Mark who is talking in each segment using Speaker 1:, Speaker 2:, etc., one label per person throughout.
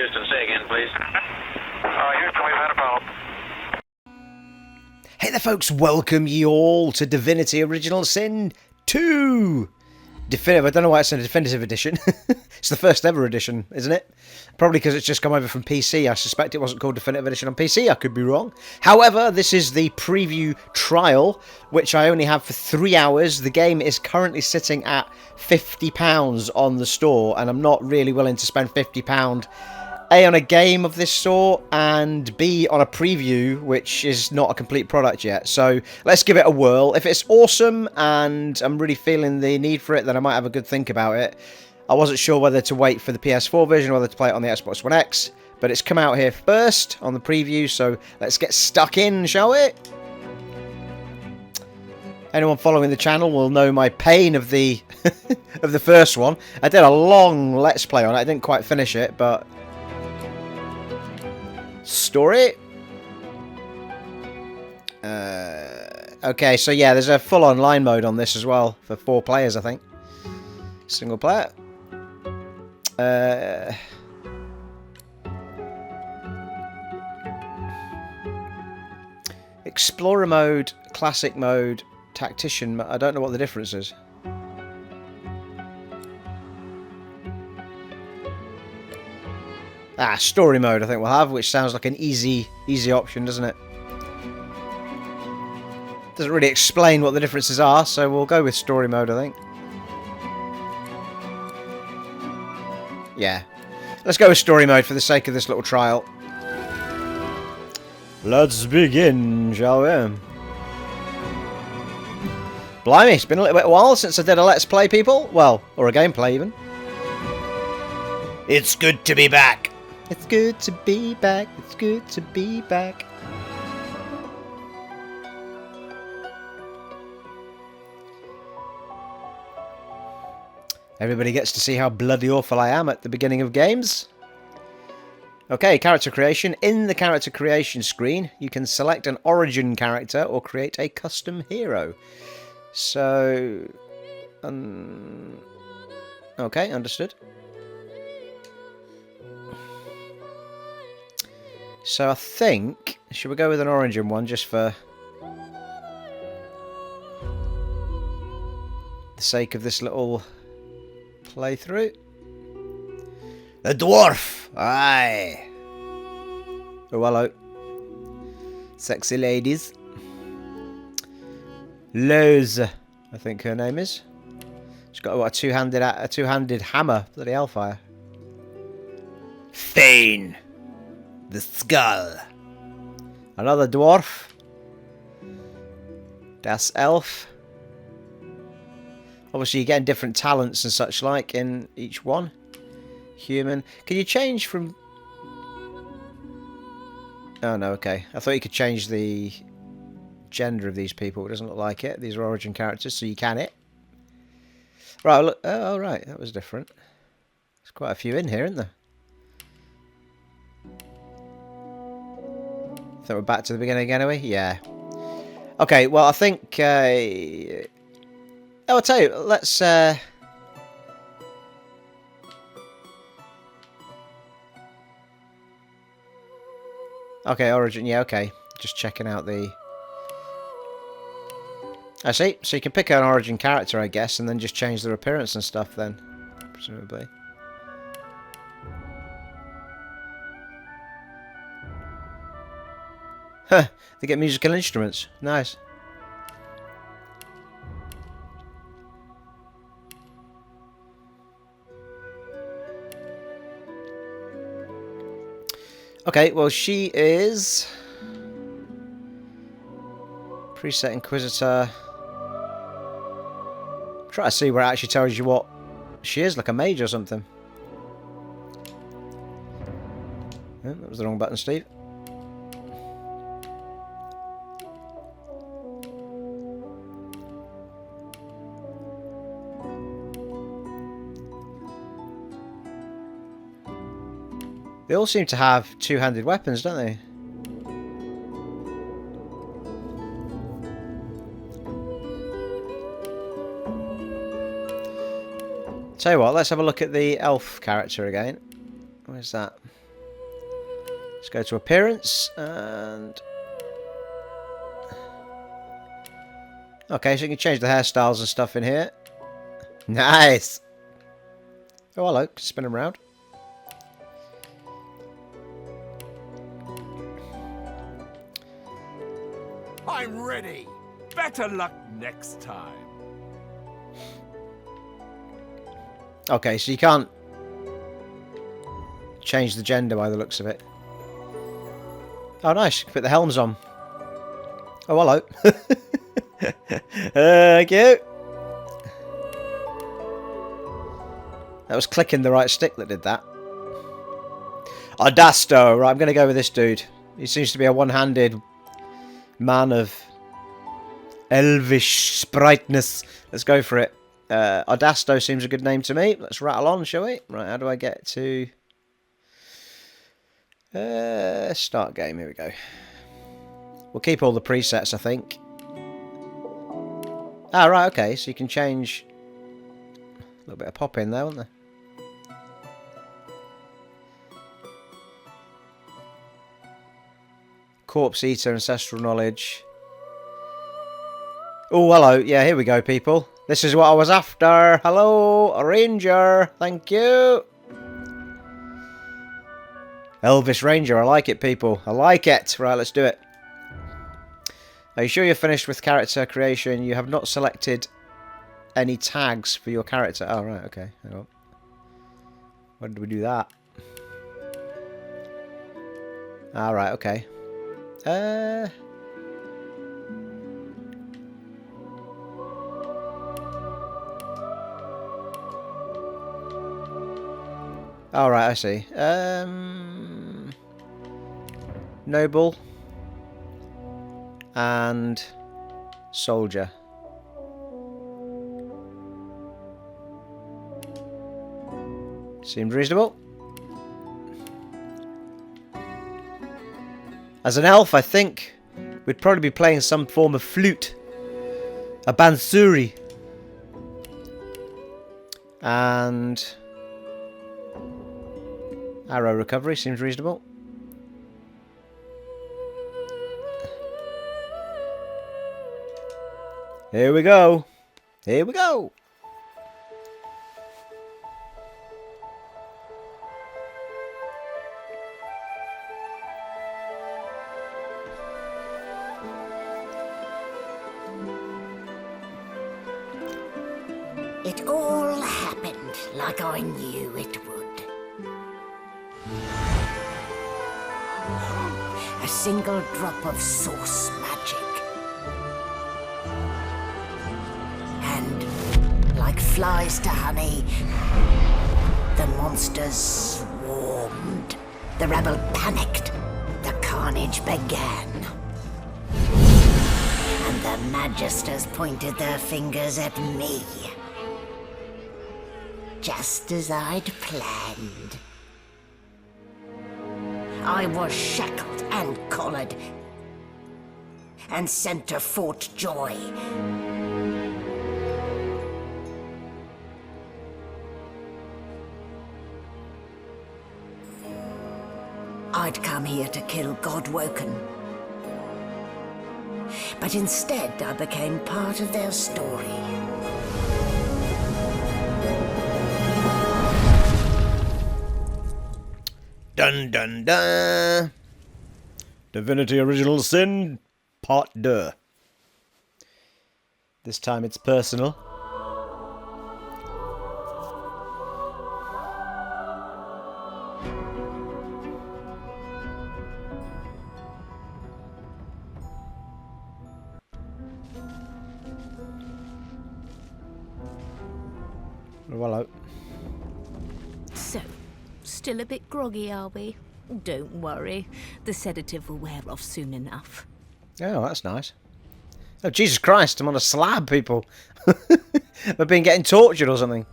Speaker 1: Houston, say again, please.
Speaker 2: Houston, we've had a problem.
Speaker 3: Hey there folks, welcome ye all to Divinity Original Sin 2! Definitive, I don't know why it's a definitive edition. It's the first ever edition, isn't it? Probably because it's just come over from PC. I suspect it wasn't called definitive edition on PC, I could be wrong. However, this is the preview trial, which I only have for 3 hours. The game is currently sitting at £50 on the store, and I'm not really willing to spend £50 A, on a game of this sort, and B, on a preview, which is not a complete product yet. So let's give it a whirl. If it's awesome and I'm really feeling the need for it, then I might have a good think about it. I wasn't sure whether to wait for the PS4 version or whether to play it on the Xbox One X, but it's come out here first on the preview, so let's get stuck in, shall we? Anyone following the channel will know my pain of the of the first one. I did a long Let's Play on it. I didn't quite finish it, but story. Okay, so yeah, there's a full online mode on this as well for 4 players, I think. Single player. Explorer mode, classic mode, tactician mode. I don't know what the difference is. Story mode I think we'll have, which sounds like an easy option, doesn't it? Doesn't really explain what the differences are, so we'll go with story mode, I think. Yeah. Let's go with story mode for the sake of this little trial. Let's begin, shall we? Blimey, it's been a little bit while since I did a Let's Play, people. Well, or a gameplay, even. It's good to be back. It's good to be back. It's good to be back. Everybody gets to see how bloody awful I am at the beginning of games. Okay, character creation. In the character creation screen, you can select an origin character or create a custom hero. So, okay, understood. So I think, should we go with an origin one just for the sake of this little playthrough? The dwarf! Aye! Oh, hello. Sexy ladies. Loz, I think her name is. She's got what, a two-handed hammer. Bloody hellfire. Thane! The skull. Another dwarf. Das Elf. Obviously you're getting different talents and such like in each one. Human. Can you change from... Oh no, okay. I thought you could change the gender of these people. It doesn't look like it. These are origin characters, so you can it. Right, look. Oh, right. That was different. There's quite a few in here, isn't there? I think we're back to the beginning anyway. Yeah. Okay, well, I think... Oh, I'll tell you. Let's... Okay, origin. Yeah, okay. Just checking out the... I see. So you can pick an origin character, I guess, and then just change their appearance and stuff then. Presumably. Huh. They get musical instruments. Nice. Okay, well, she is... Preset Inquisitor. Try to see where it actually tells you what she is, like a mage or something. Oh, that was the wrong button, Steve. They all seem to have two-handed weapons, don't they? Tell you what, let's have a look at the elf character again. Where's that? Let's go to appearance and... Okay, so you can change the hairstyles and stuff in here. Nice! Oh, hello. Spin them around.
Speaker 1: I'm ready. Better luck next time.
Speaker 3: Okay, so you can't change the gender by the looks of it. Oh, nice. You can put the helms on. Oh, hello. Thank you. That was clicking the right stick that did that. Audasto. Right, I'm going to go with this dude. He seems to be a one-handed man of elvish spriteness. Let's go for it. Audasto seems a good name to me. Let's rattle on, shall we? Right, how do I get to... start game, here we go. We'll keep all the presets, I think. Ah, right, okay, so you can change... A little bit of pop in there, won't there? Corpse Eater, Ancestral Knowledge. Oh, hello. Yeah, here we go, people. This is what I was after. Hello, a ranger. Thank you. Elvis Ranger. I like it, people. I like it. Right, let's do it. Are you sure you're finished with character creation? You have not selected any tags for your character. Oh, right. Okay. Hang on. When did we do that? All right. Okay. All right, I see. Noble and soldier. Seems reasonable. As an elf, I think we'd probably be playing some form of flute. A bansuri. And... arrow recovery seems reasonable. Here we go. Here we go.
Speaker 4: It all happened like I knew it would. A single drop of source magic. And, like flies to honey, the monsters swarmed. The rabble panicked. The carnage began. And the magisters pointed their fingers at me. Just as I'd planned. I was shackled and collared, and sent to Fort Joy. I'd come here to kill Godwoken, but instead I became part of their story.
Speaker 3: Dun dun dun. Divinity Original Sin, Part 2. This time it's personal. Hello.
Speaker 5: So, still a bit groggy, are we? Don't worry. The sedative will wear off soon enough.
Speaker 3: Oh, that's nice. Oh, Jesus Christ, I'm on a slab, people. I've been getting tortured or something.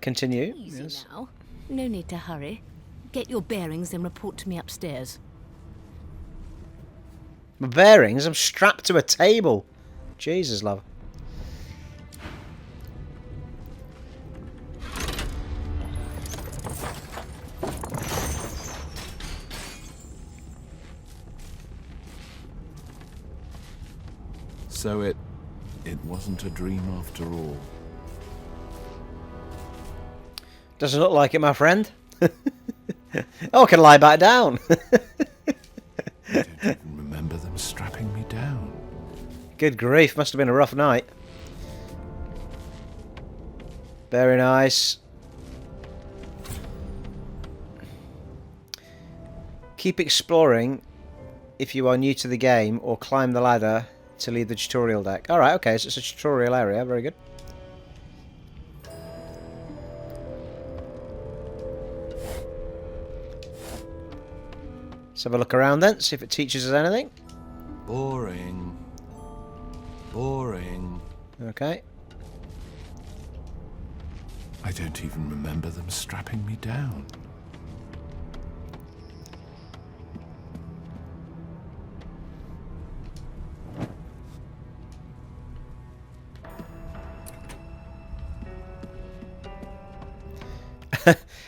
Speaker 3: Continue.
Speaker 5: Easy
Speaker 3: Yes.
Speaker 5: now. No need to hurry. Get your bearings and report to me upstairs.
Speaker 3: My bearings? I'm strapped to a table. Jesus, love.
Speaker 1: So it wasn't a dream after all.
Speaker 3: Doesn't look like it, my friend. Oh, I can lie back down.
Speaker 1: I don't even remember them strapping me down.
Speaker 3: Good grief, must have been a rough night. Very nice. Keep exploring if you are new to the game, or climb the ladder to leave the tutorial deck. Alright, okay, so it's a tutorial area, very good. Let's have a look around then, see if it teaches us anything.
Speaker 1: Boring. Boring.
Speaker 3: Okay.
Speaker 1: I don't even remember them strapping me down.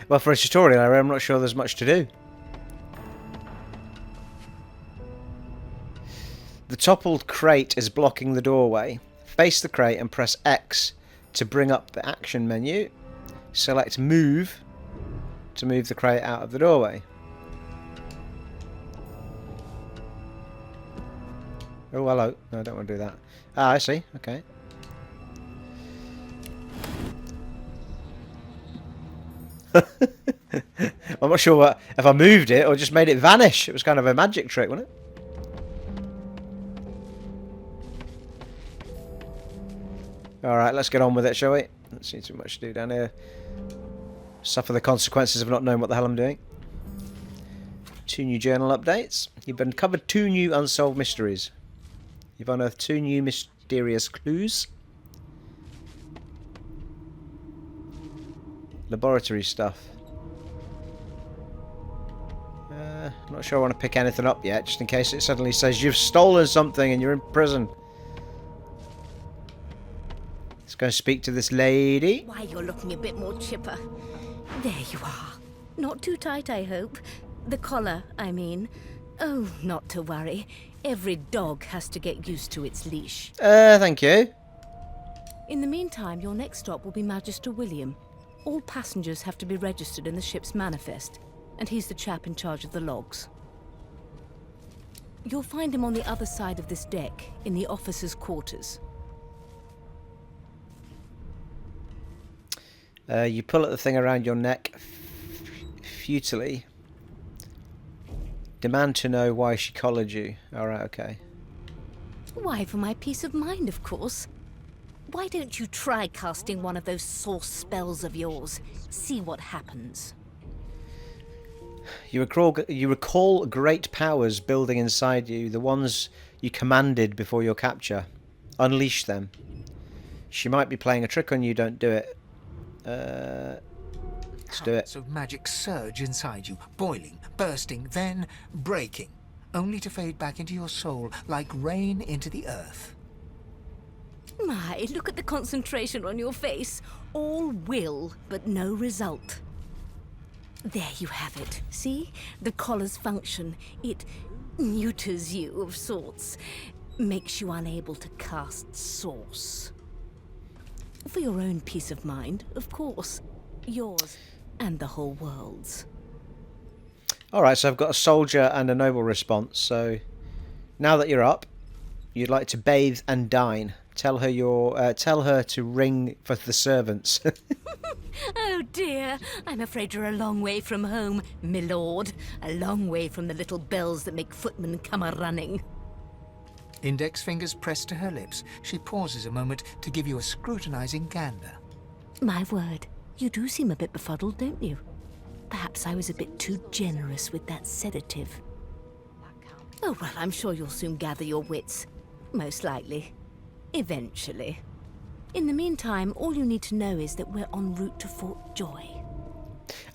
Speaker 3: Well, for a tutorial area, I'm not sure there's much to do. The toppled crate is blocking the doorway. Face the crate and press X to bring up the action menu. Select Move to move the crate out of the doorway. Oh, hello. No, I don't want to do that. Ah, I see. Okay. I'm not sure if I moved it or just made it vanish. It was kind of a magic trick, wasn't it? Alright, let's get on with it, shall we? Don't see too much to do down here. Suffer the consequences of not knowing what the hell I'm doing. 2 new journal updates. You've uncovered 2 new unsolved mysteries. You've unearthed 2 new mysterious clues. Laboratory stuff. I'm not sure I want to pick anything up yet, just in case it suddenly says you've stolen something and you're in prison. Let's go speak to this lady.
Speaker 5: Why, you're looking a bit more chipper. There you are. Not too tight, I hope. The collar, I mean. Oh, not to worry. Every dog has to get used to its leash.
Speaker 3: Thank you.
Speaker 5: In the meantime, your next stop will be Magister William. All passengers have to be registered in the ship's manifest, and he's the chap in charge of the logs. You'll find him on the other side of this deck, in the officers' quarters.
Speaker 3: You pull at the thing around your neck futilely. Demand to know why she collared you. Alright, okay.
Speaker 5: Why, for my peace of mind, of course. Why don't you try casting one of those source spells of yours? See what happens.
Speaker 3: You recall great powers building inside you, the ones you commanded before your capture. Unleash them. She might be playing a trick on you, don't do it. Let's do it.
Speaker 6: Currents of magic surge inside you, boiling, bursting, then breaking, only to fade back into your soul like rain into the earth.
Speaker 5: My, look at the concentration on your face. All will, but no result. There you have it. See? The collar's function. It neuters you of sorts. Makes you unable to cast source. For your own peace of mind, of course. Yours and the whole world's.
Speaker 3: Alright, so I've got a soldier and a noble response. So now that you're up, you'd like to bathe and dine. Tell her to ring for the servants.
Speaker 5: Oh dear, I'm afraid you're a long way from home, my lord. A long way from the little bells that make footmen come a-running.
Speaker 6: Index fingers pressed to her lips, she pauses a moment to give you a scrutinizing gander.
Speaker 5: My word, you do seem a bit befuddled, don't you? Perhaps I was a bit too generous with that sedative. Oh well, I'm sure you'll soon gather your wits. Most likely. Eventually. In the meantime, all you need to know is that we're en route to Fort Joy.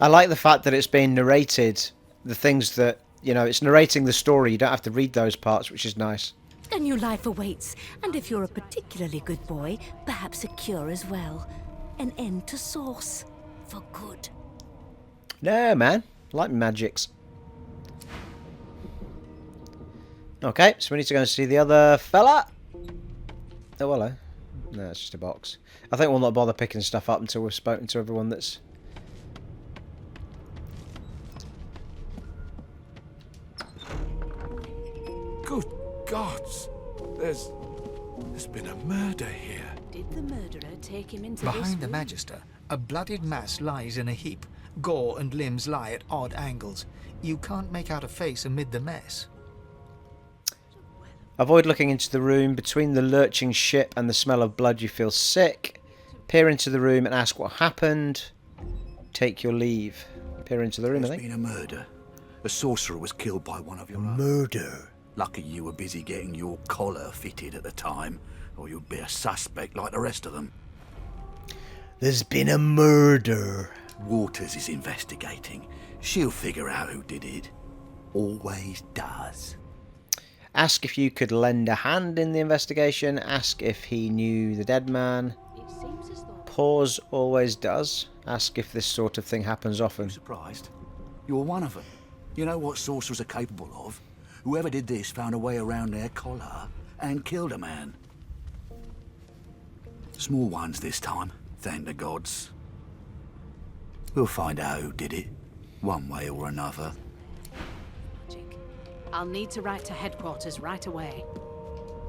Speaker 3: I like the fact that it's being narrated, the things that, you know, it's narrating the story. You don't have to read those parts, which is nice.
Speaker 5: A new life awaits, and if you're a particularly good boy, perhaps a cure as well. An end to source. For good.
Speaker 3: No, man. I like magics. Okay, so we need to go and see the other fella. Oh, hello. No, it's just a box. I think we'll not bother picking stuff up until we've spoken to everyone that's...
Speaker 1: Good gods! There's been a murder here.
Speaker 7: Did the murderer take him into
Speaker 6: Behind the
Speaker 7: room?
Speaker 6: Magister, a bloodied mass lies in a heap. Gore and limbs lie at odd angles. You can't make out a face amid the mess.
Speaker 3: Avoid looking into the room. Between the lurching ship and the smell of blood, you feel sick. Peer into the room and ask what happened. Take your leave. Peer into the room, I
Speaker 8: There's
Speaker 3: think.
Speaker 8: been a murder. A sorcerer was killed by one of your own.
Speaker 3: Murder.
Speaker 8: Lucky you were busy getting your collar fitted at the time, or you'd be a suspect like the rest of them.
Speaker 3: There's been a murder.
Speaker 8: Waters is investigating. She'll figure out who did it. Always does.
Speaker 3: Ask if you could lend a hand in the investigation. Ask if he knew the dead man.
Speaker 7: It seems as though
Speaker 3: Pause always does. Ask if this sort of thing happens often.
Speaker 8: I'm surprised. You're one of them. You know what sorcerers are capable of? Whoever did this found a way around their collar and killed a man. Small ones this time, thank the gods. We'll find out who did it, one way or another.
Speaker 7: magic. I'll need to write to headquarters right away.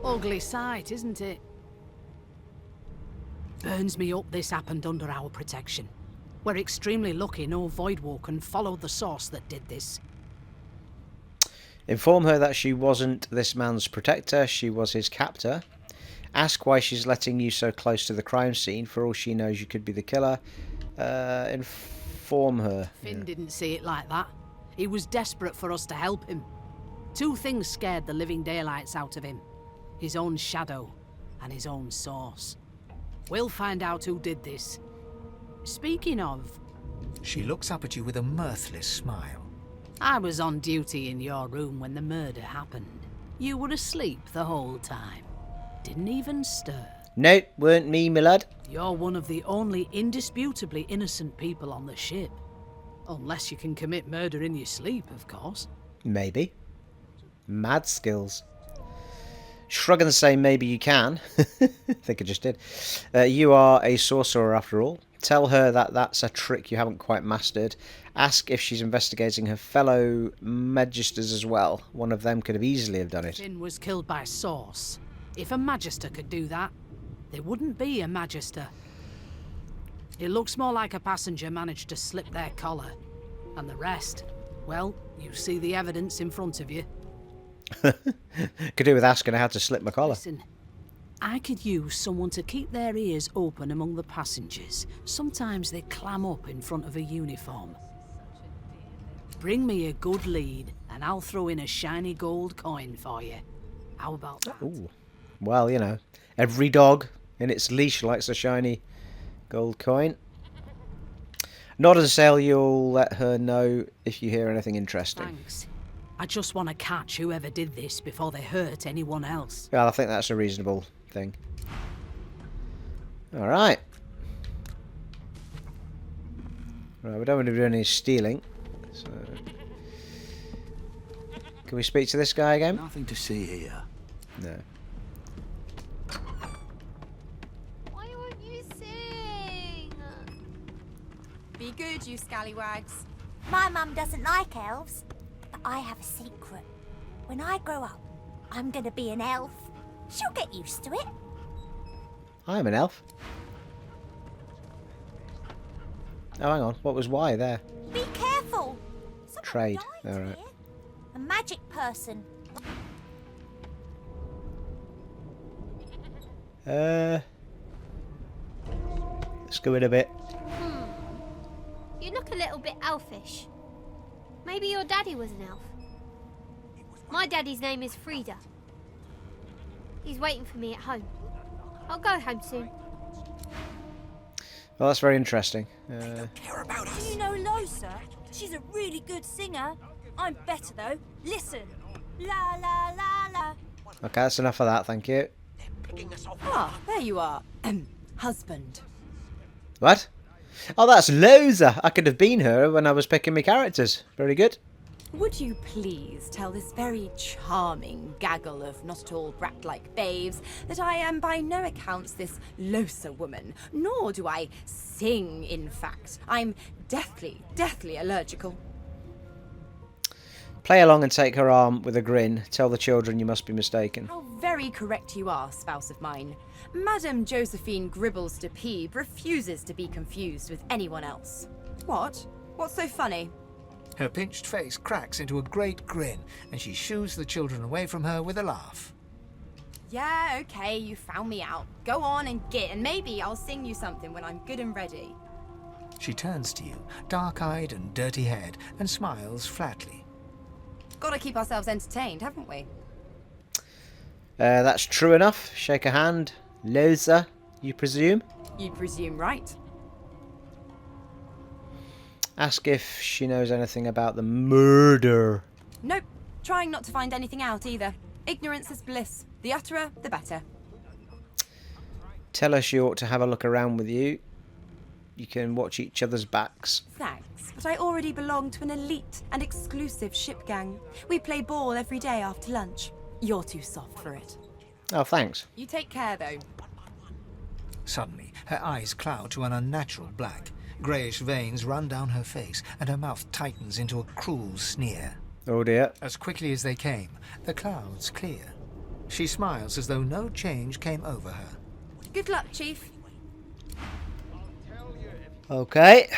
Speaker 7: Ugly sight, isn't it? Burns me up this happened under our protection. We're extremely lucky no Voidwalker followed the source that did this.
Speaker 3: Inform her that she wasn't this man's protector, she was his captor. Ask why she's letting you so close to the crime scene. For all she knows, you could be the killer. Inform her.
Speaker 7: Finn didn't see it like that. He was desperate for us to help him. Two things scared the living daylights out of him. His own shadow and his own source. We'll find out who did this. Speaking of,
Speaker 6: She looks up at you with a mirthless smile.
Speaker 7: I was on duty in your room when the murder happened. You were asleep the whole time. Didn't even stir.
Speaker 3: Nope, weren't me, my lad.
Speaker 7: You're one of the only indisputably innocent people on the ship. Unless you can commit murder in your sleep, of course.
Speaker 3: Maybe. Mad skills. Shrug and say maybe you can. I think I just did. You are a sorcerer after all. Tell her that that's a trick you haven't quite mastered. Ask if she's investigating her fellow magisters as well. One of them could have easily have done it.
Speaker 7: Finn was killed by Source. If a Magister could do that, there wouldn't be a Magister. It looks more like a passenger managed to slip their collar. And the rest, well, you see the evidence in front of you.
Speaker 3: Could do with asking her how to slip my collar.
Speaker 7: Listen, I could use someone to keep their ears open among the passengers. Sometimes they clam up in front of a uniform. Bring me a good lead, and I'll throw in a shiny gold coin for you. How about that?
Speaker 3: Ooh. Well, you know, every dog in its leash likes a shiny gold coin. Nod and say you'll let her know if you hear anything interesting.
Speaker 7: Thanks. I just want to catch whoever did this before they hurt anyone else.
Speaker 3: Well, I think that's a reasonable thing. Alright. Right, we don't want to do any stealing. So... Can we speak to this guy again?
Speaker 8: Nothing to see here.
Speaker 3: No.
Speaker 9: Why won't you sing? Be good, you scallywags.
Speaker 10: My mum doesn't like elves, but I have a secret. When I grow up, I'm gonna be an elf. She'll get used to it.
Speaker 3: I'm an elf. Oh, hang on. What was Y there?
Speaker 10: Be careful. Someone
Speaker 3: Trade.
Speaker 10: died
Speaker 3: All right.
Speaker 10: here. A magic person.
Speaker 3: Let's go in a bit.
Speaker 9: You look a little bit elfish. Maybe your daddy was an elf. My daddy's name is Frida. He's waiting for me at home. I'll go home soon.
Speaker 3: Well, that's very interesting.
Speaker 8: Care about
Speaker 10: Do
Speaker 8: us.
Speaker 10: you know Losa? She's a really good singer. I'm better though. Listen. La la la la.
Speaker 3: Okay, that's enough of that, thank you.
Speaker 11: Ah, there you are. Husband.
Speaker 3: What? Oh, that's Loza. I could have been her when I was picking my characters. Very good.
Speaker 11: Would you please tell this very charming gaggle of not-at-all brat-like babes that I am by no accounts this loser woman, nor do I sing, in fact. I'm deathly allergical.
Speaker 3: Play along and take her arm with a grin. Tell the children you must be mistaken.
Speaker 11: How very correct you are, spouse of mine. Madame Josephine Gribbles de Peeb refuses to be confused with anyone else. What? What's so funny?
Speaker 6: Her pinched face cracks into a great grin, and she shoos the children away from her with a laugh.
Speaker 11: Yeah, okay, you found me out. Go on and git, and maybe I'll sing you something when I'm good and ready.
Speaker 6: She turns to you, dark-eyed and dirty-haired, and smiles flatly.
Speaker 11: Gotta keep ourselves entertained, haven't we?
Speaker 3: That's true enough. Shake a hand. Loser, you presume?
Speaker 11: You presume right.
Speaker 3: Ask if she knows anything about the murder.
Speaker 11: Nope. Trying not to find anything out either. Ignorance is bliss. The utterer, the better.
Speaker 3: Tell her she ought to have a look around with you. You can watch each other's backs.
Speaker 11: Thanks, but I already belong to an elite and exclusive ship gang. We play ball every day after lunch. You're too soft for it.
Speaker 3: Oh, thanks.
Speaker 11: You take care, though.
Speaker 6: Suddenly, her eyes cloud to an unnatural black. Greyish veins run down her face, and her mouth tightens into a cruel sneer.
Speaker 3: Oh dear.
Speaker 6: As quickly as they came, the clouds clear. She smiles as though no change came over her.
Speaker 11: Good luck, Chief.
Speaker 3: Okay.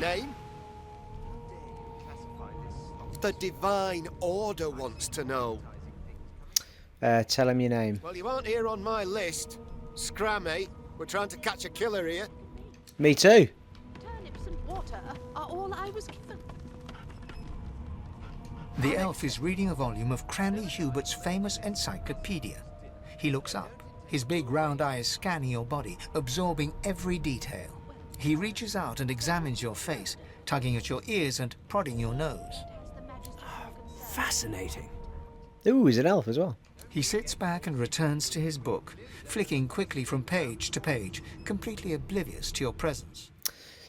Speaker 12: Name? The Divine Order wants to know.
Speaker 3: Tell him your name.
Speaker 12: Well, you aren't here on my list. Scrammy. We're trying to catch a killer here.
Speaker 3: Me too.
Speaker 13: Turnips and water are all I was given.
Speaker 6: The elf is reading a volume of Cranley Hubert's famous encyclopedia. He looks up, his big round eyes scanning your body, absorbing every detail. He reaches out and examines your face, tugging at your ears and prodding your nose.
Speaker 14: Fascinating.
Speaker 3: Ooh, he's an elf as well.
Speaker 6: He sits back and returns to his book, flicking quickly from page to page, completely oblivious to your presence.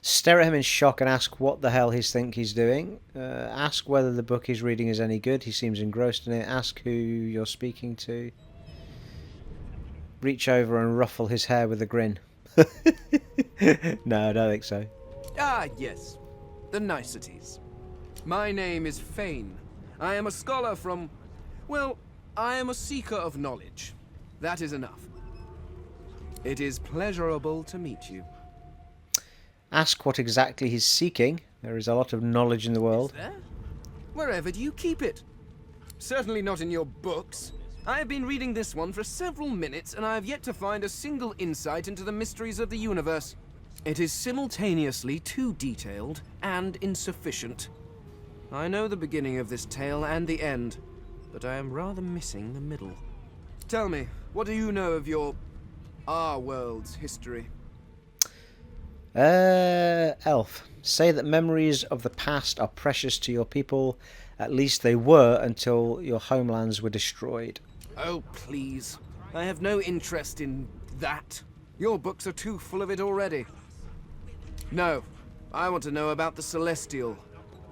Speaker 3: Stare at him in shock and ask what the hell he thinks he's doing. Ask whether the book he's reading is any good. He seems engrossed in it. Ask who you're speaking to. Reach over and ruffle his hair with a grin. No, I don't think so.
Speaker 14: Ah, yes. The niceties. My name is Fane. I am a scholar from... well, I am a seeker of knowledge. That is enough. It is pleasurable to meet you.
Speaker 3: Ask what exactly he's seeking. There is a lot of knowledge in the world.
Speaker 14: Is there? Wherever do you keep it? Certainly not in your books. I have been reading this one for several minutes, and I have yet to find a single insight into the mysteries of the universe. It is simultaneously too detailed and insufficient. I know the beginning of this tale and the end, but I am rather missing the middle. Tell me, what do you know of our world's history?
Speaker 3: Elf. Say that memories of the past are precious to your people. At least they were until your homelands were destroyed.
Speaker 14: Oh, please. I have no interest in that. Your books are too full of it already. No, I want to know about the Celestial.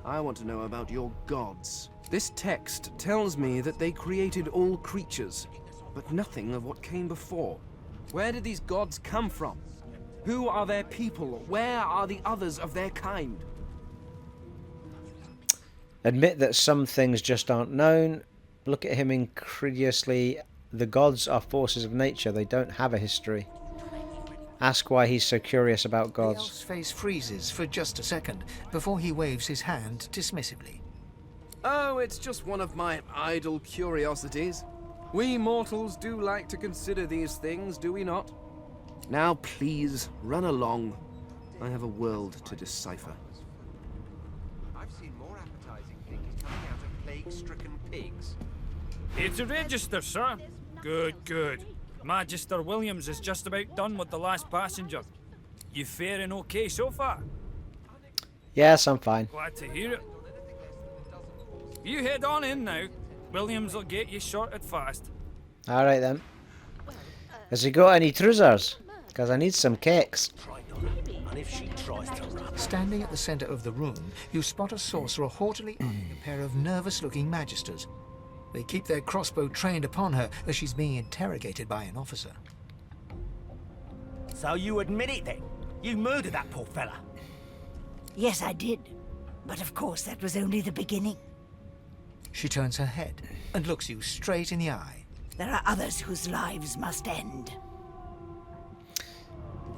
Speaker 14: I want to know about your gods. This text tells me that they created all creatures, but nothing of what came before. Where did these gods come from? Who are their people? Where are the others of their kind?
Speaker 3: Admit that some things just aren't known. Look at him incredulously. The gods are forces of nature. They don't have a history. Ask why he's so curious about
Speaker 6: The
Speaker 3: gods.
Speaker 6: elf's face freezes for just a second before he waves his hand dismissively.
Speaker 14: Oh, it's just one of my idle curiosities. We mortals do like to consider these things, do we not? Now please, run along. I have a world to decipher.
Speaker 15: I've seen more appetizing things coming out of plague-stricken pigs.
Speaker 16: It's a register, sir. Good, good. Magister Williams is just about done with the last passenger. You faring okay so far?
Speaker 3: Yes, I'm fine.
Speaker 16: Glad to hear it. You head on in now. Williams will get you sorted fast.
Speaker 3: Alright then. Has he got any trousers? Because I need some cakes.
Speaker 17: And if she tries to run...
Speaker 6: Standing at the center of the room, you spot a sorcerer haughtily eyeing a pair of nervous-looking magisters. They keep their crossbow trained upon her as she's being interrogated by an officer.
Speaker 17: So you admit it then? You murdered that poor fella?
Speaker 4: Yes, I did. But of course, that was only the beginning.
Speaker 6: She turns her head and looks you straight in the eye.
Speaker 4: There are others whose lives must end.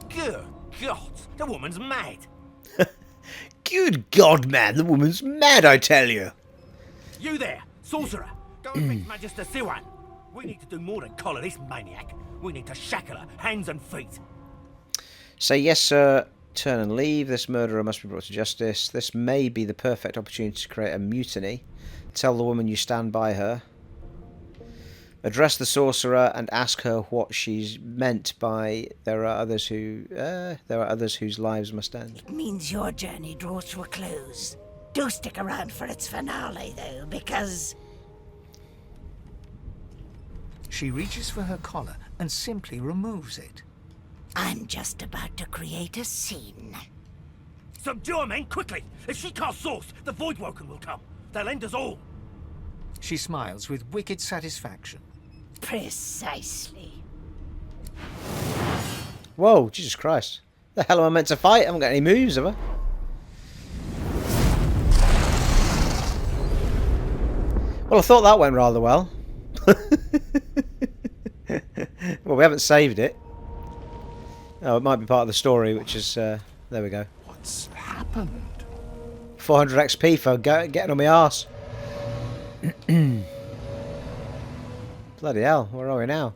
Speaker 17: Good God, the woman's mad.
Speaker 3: Good God, man, the woman's mad, I tell you.
Speaker 17: You there, sorcerer. Go and fix Magister Siwan. We need to do more than collar this maniac. We need to shackle her, hands and feet.
Speaker 3: Say yes, sir. Turn and leave. This murderer must be brought to justice. This may be the perfect opportunity to create a mutiny. Tell the woman you stand by her. Address the sorcerer and ask her what she's meant by there are others whose lives must end.
Speaker 4: It means your journey draws to a close. Do stick around for its finale, though, because...
Speaker 6: She reaches for her collar and simply removes it.
Speaker 4: I'm just about to create a scene.
Speaker 17: Subdue her, men, quickly! If she casts source, the Voidwoken will come. They'll end us all.
Speaker 6: She smiles with wicked satisfaction.
Speaker 4: Precisely.
Speaker 3: Whoa, Jesus Christ. The hell am I meant to fight? I haven't got any moves, have I? Well, I thought that went rather well. Well, we haven't saved it. Oh, it might be part of the story, which is... there we go.
Speaker 1: What's happened?
Speaker 3: 400 XP for getting on my arse. Bloody hell, where are we now?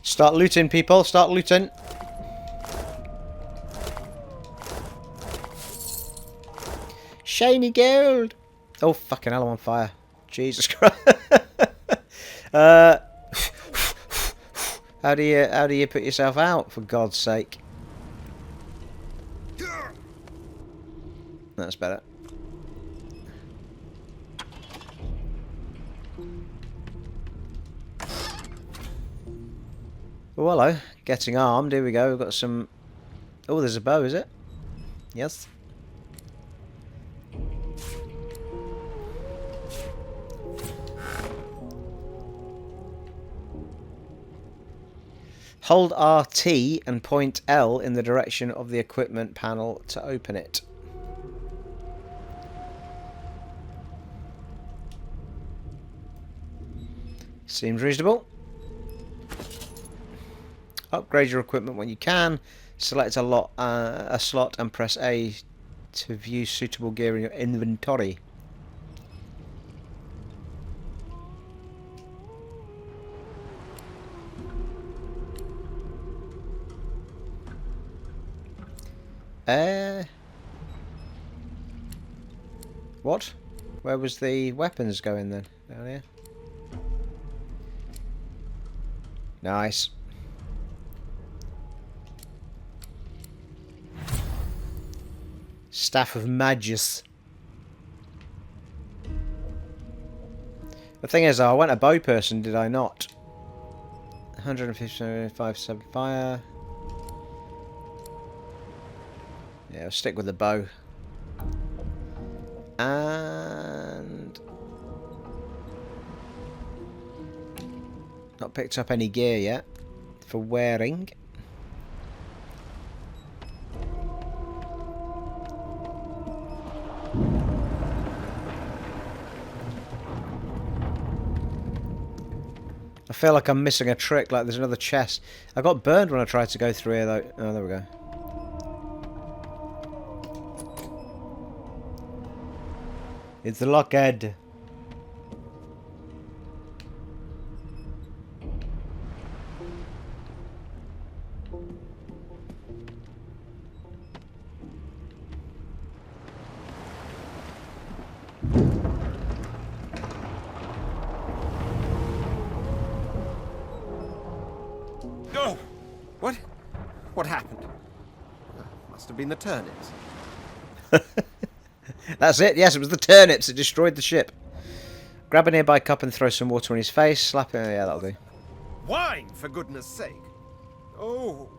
Speaker 3: Start looting, people, start looting. Shiny gold! Oh, fucking hell, I'm on fire. Jesus Christ. How do you put yourself out, for God's sake? That's better. Oh, hello. Getting armed. Here we go. We've got some... Oh, there's a bow, is it? Yes. Hold RT and point L in the direction of the equipment panel to open it. Seems reasonable. Upgrade your equipment when you can. Select a slot and press A to view suitable gear in your inventory. What? Where was the weapons going then? Down here? Nice. Staff of Magus. The thing is, I went a bow person, did I not? 155 7 fire. Yeah, I'll stick with the bow. And... not picked up any gear yet for wearing. I feel like I'm missing a trick, like there's another chest. I got burned when I tried to go through here though. Oh, there we go. It's the lockhead.
Speaker 12: Oh! What happened? Must have been the turnips.
Speaker 3: That's it, yes, it was the turnips that destroyed the ship. Grab a nearby cup and throw some water in his face. Slap him, yeah, that'll do.
Speaker 12: Wine, for goodness sake. Oh.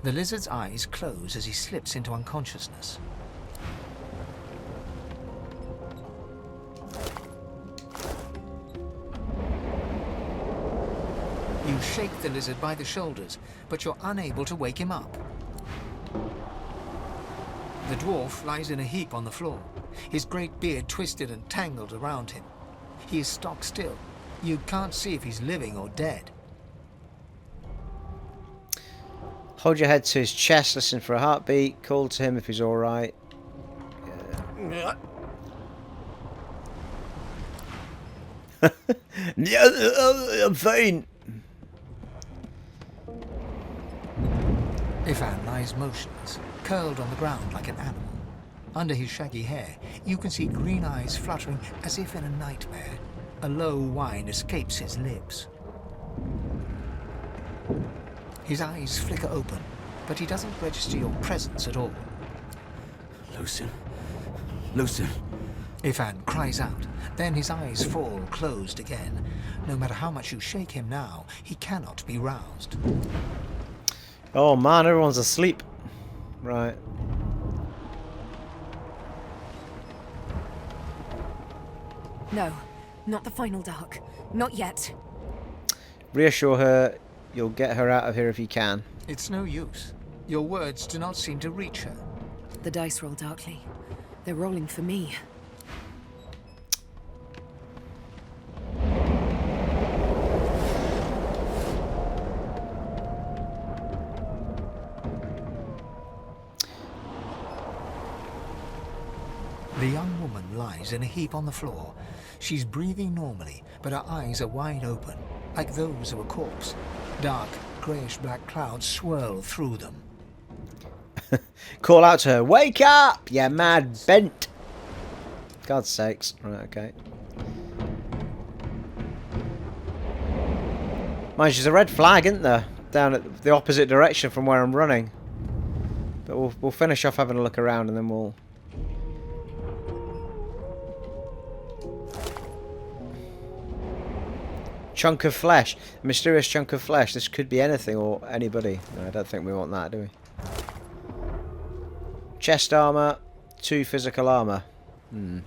Speaker 6: The lizard's eyes close as he slips into unconsciousness. You shake the lizard by the shoulders, but you're unable to wake him up. The dwarf lies in a heap on the floor, his great beard twisted and tangled around him. He is stock still. You can't see if he's living or dead.
Speaker 3: Hold your head to his chest, listen for a heartbeat, call to him if he's alright. I'm fine.
Speaker 6: Ifan lies motionless, curled on the ground like an animal. Under his shaggy hair, you can see green eyes fluttering as if in a nightmare. A low whine escapes his lips. His eyes flicker open, but he doesn't register your presence at all.
Speaker 8: Lucien. Lucien.
Speaker 6: Ifan cries out, then his eyes fall closed again. No matter how much you shake him now, he cannot be roused.
Speaker 3: Oh man, everyone's asleep. Right.
Speaker 11: No, not the final dark. Not yet.
Speaker 3: Reassure her you'll get her out of here if you can.
Speaker 6: It's no use. Your words do not seem to reach her.
Speaker 11: The dice roll darkly. They're rolling for me.
Speaker 6: The young woman lies in a heap on the floor. She's breathing normally, but her eyes are wide open, like those of a corpse. Dark, greyish-black clouds swirl through them.
Speaker 3: Call out to her, wake up, you mad bent. God's sakes. Right, okay. Mind, there's a red flag, isn't there? Down at the opposite direction from where I'm running. But we'll finish off having a look around and then we'll... Chunk of flesh. A mysterious chunk of flesh. This could be anything or anybody. No, I don't think we want that, do we? Chest armor, 2 physical armor. Not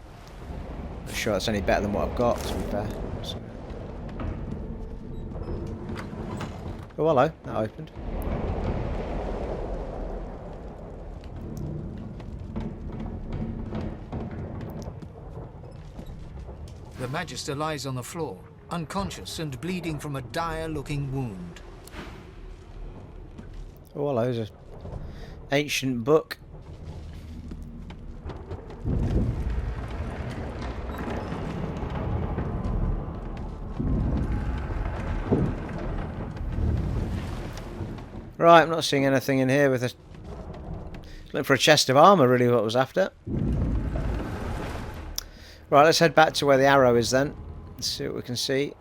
Speaker 3: sure that's any better than what I've got, to be fair. So... Oh, hello. That opened.
Speaker 6: The Magister lies on the floor, unconscious and bleeding from a dire-looking wound.
Speaker 3: Oh, hello. There's an ancient book. Right, I'm not seeing anything in here with a... Looking for a chest of armour, really, what I was after. Right, let's head back to where the arrow is then. Let's see what we can see.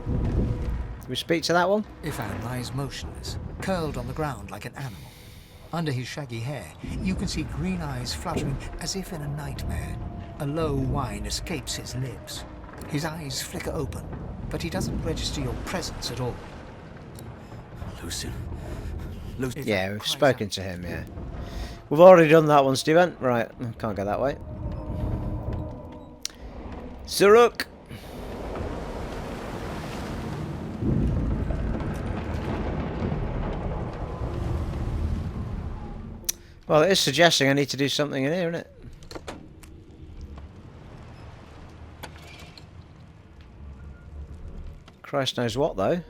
Speaker 3: Can we speak to that one?
Speaker 6: Ifan lies motionless, curled on the ground like an animal. Under his shaggy hair, you can see green eyes fluttering as if in a nightmare. A low whine escapes his lips. His eyes flicker open, but he doesn't register your presence at all.
Speaker 8: Lucien.
Speaker 3: Yeah, we've spoken to him, yeah. We've already done that one, Steven. Right, can't go that way. Zuruk! Well, it is suggesting I need to do something in here, isn't it? Christ knows what, though.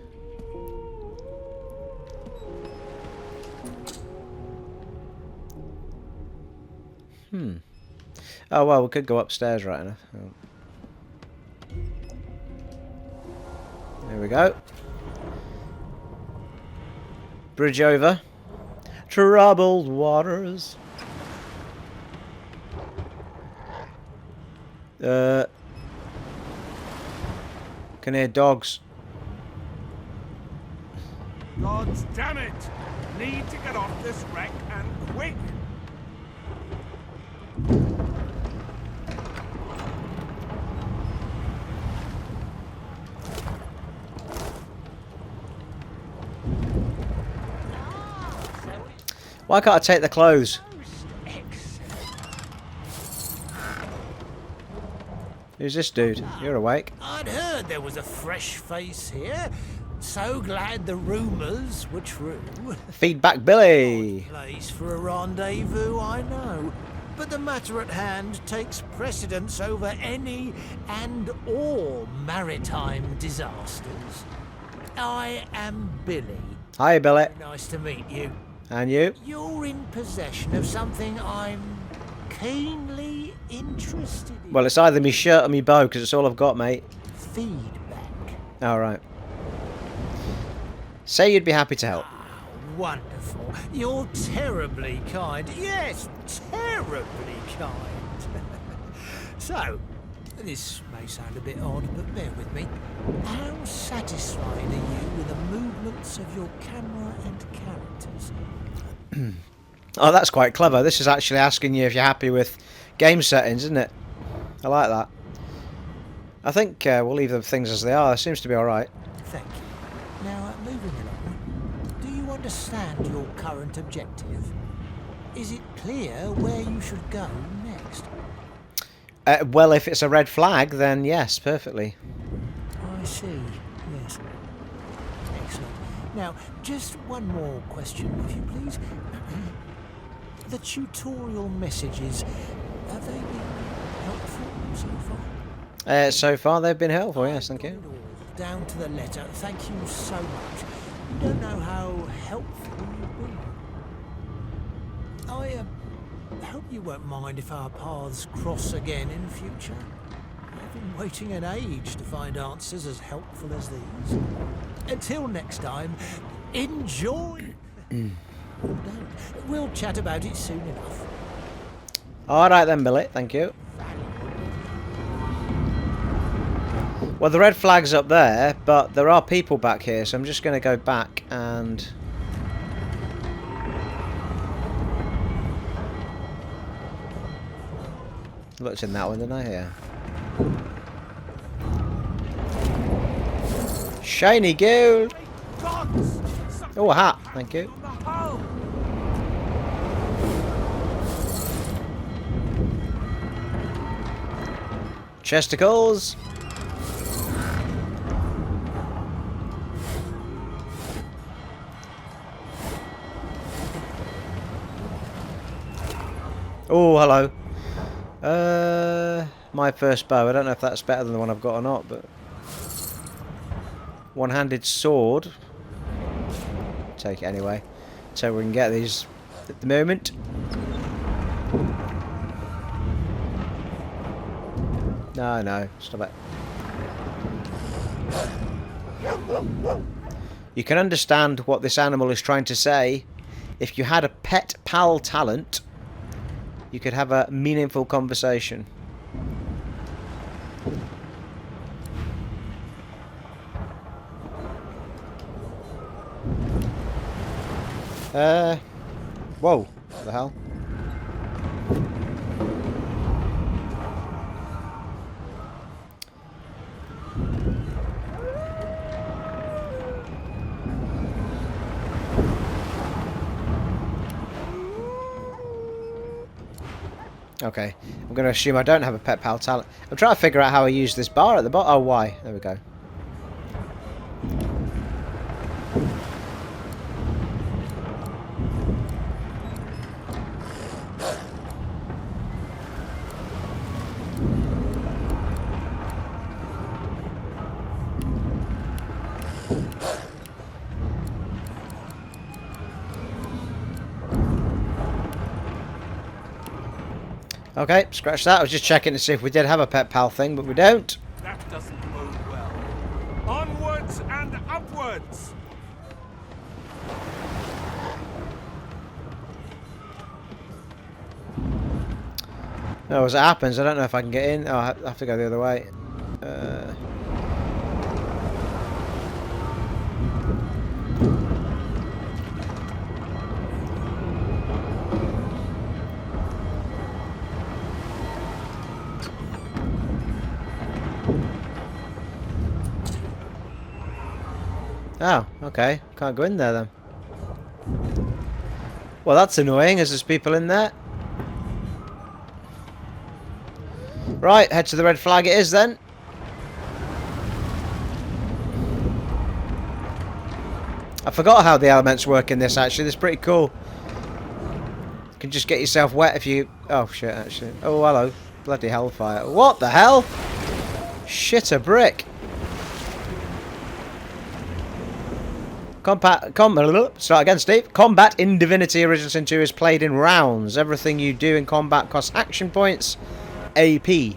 Speaker 3: Oh, well, we could go upstairs right enough. Oh. There we go. Bridge over. Troubled waters. Can hear dogs.
Speaker 17: God damn it! Need to get off this wreck and quick!
Speaker 3: Why can't I take the clothes? Who's this dude? You're awake.
Speaker 18: I'd heard there was a fresh face here. So glad the rumours were true.
Speaker 3: Feedback Billy.
Speaker 18: Place for a rendezvous, I know. But the matter at hand takes precedence over any and all maritime disasters. I am Billy.
Speaker 3: Hi, Billy.
Speaker 18: Nice to meet you.
Speaker 3: And you?
Speaker 18: You're in possession of something I'm keenly interested in.
Speaker 3: Well, it's either me shirt or me bow, because it's all I've got, mate.
Speaker 18: Feedback.
Speaker 3: Alright. Say you'd be happy to help.
Speaker 18: Wonderful. You're terribly kind. Yes, terribly kind. So, this may sound a bit odd, but bear with me. How satisfied are you with the movements of your camera and characters?
Speaker 3: Oh, that's quite clever. This is actually asking you if you're happy with game settings, isn't it? I like that. I think we'll leave the things as they are. It seems to be alright.
Speaker 18: Thank you. Now, moving along, do you understand your current objective? Is it clear where you should go next?
Speaker 3: Well, if it's a red flag, then yes, perfectly.
Speaker 18: I see, yes. Excellent. Now, just one more question, if you please. The tutorial messages, have they been helpful so far?
Speaker 3: So far, they've been helpful, yes, thank you.
Speaker 18: Down to the letter. Thank you so much. You don't know how helpful you've been. I hope you won't mind if our paths cross again in future. I've been waiting an age to find answers as helpful as these. Until next time, enjoy. We'll chat about it soon enough.
Speaker 3: Alright then, Billy, thank you. Well, the red flag's up there, but there are people back here, so I'm just going to go back and... Looked in that one, didn't I? Yeah. Shiny gold! Oh, a hat, thank you. Chesticles! Oh, hello. My first bow. I don't know if that's better than the one I've got or not, but... One-handed sword. Take it anyway. So we can get these at the moment. No, stop it. You can understand what this animal is trying to say. If you had a pet pal talent, you could have a meaningful conversation. Whoa, what the hell? Okay, I'm going to assume I don't have a pet pal talent. I'm trying to figure out how I use this bar at the bottom. Oh, why? There we go. Okay, scratch that. I was just checking to see if we did have a pet pal thing, but we don't.
Speaker 17: That doesn't bode well. Onwards and upwards!
Speaker 3: No, as it happens, I don't know if I can get in. Oh, I have to go the other way. Oh, okay. Can't go in there then. Well, that's annoying as there's people in there. Right, head to the red flag it is then. I forgot how the elements work in this actually. This is pretty cool. You can just get yourself wet if you... Oh shit, actually. Oh, hello. Bloody hellfire. What the hell? Shit a brick. Start again, Steve. Combat in Divinity Original Sin 2 is played in rounds. Everything you do in combat costs action points, AP,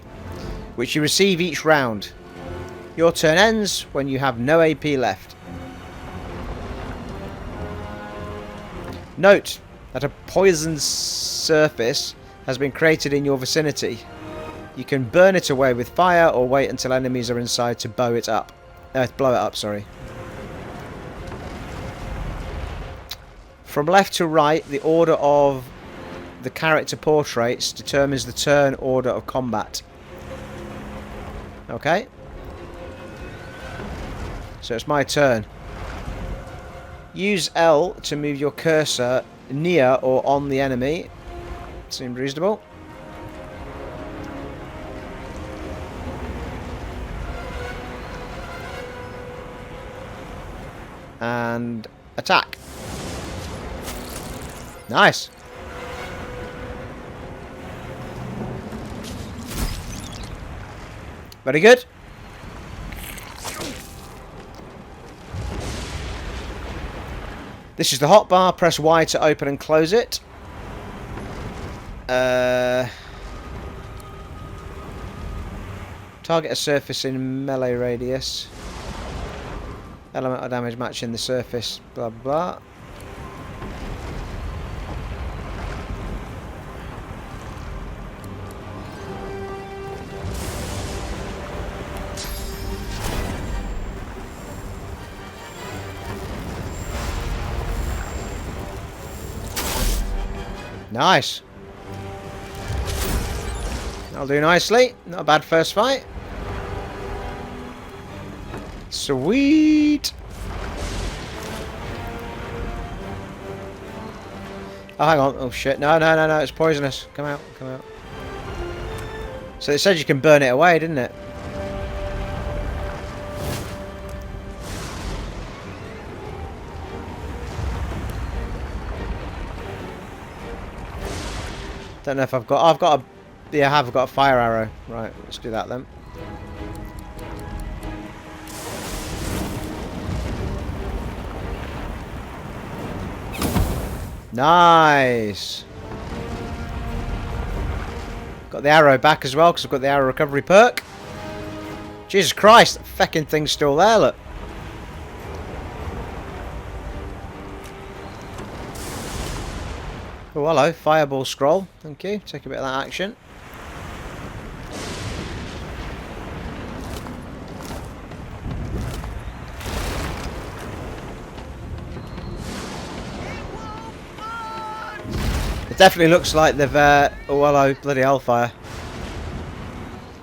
Speaker 3: which you receive each round. Your turn ends when you have no AP left. Note that a poisoned surface has been created in your vicinity. You can burn it away with fire or wait until enemies are inside to blow it up. Sorry. From left to right, the order of the character portraits determines the turn order of combat. Okay. So it's my turn. Use L to move your cursor near or on the enemy. Seemed reasonable. And attack. Nice. Very good. This is the hotbar. Press Y to open and close it. Target a surface in melee radius. Elemental damage matching the surface. Blah blah blah. Nice. That'll do nicely. Not a bad first fight. Sweet. Oh, hang on. Oh, shit. No. It's poisonous. Come out. So it said you can burn it away, didn't it? Don't know if I've got a fire arrow. Right, let's do that then. Nice. Got the arrow back as well because I've got the arrow recovery perk. Jesus Christ, that feckin' thing's still there, look. Oh, hello. Fireball scroll. Thank you. Take a bit of that action. It definitely looks like they've... oh, hello. Bloody hellfire.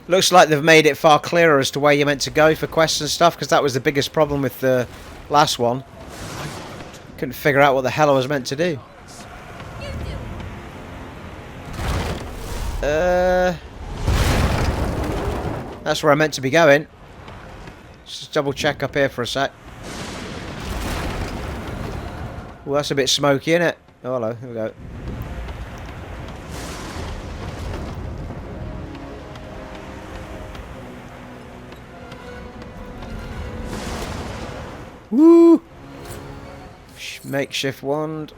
Speaker 3: Looks like they've made it far clearer as to where you're meant to go for quests and stuff, because that was the biggest problem with the last one. Couldn't figure out what the hell I was meant to do. That's where I'm meant to be going. Just double check up here for a sec. Well, that's a bit smoky, isn't it? Oh, hello. Here we go. Woo! Makeshift wand.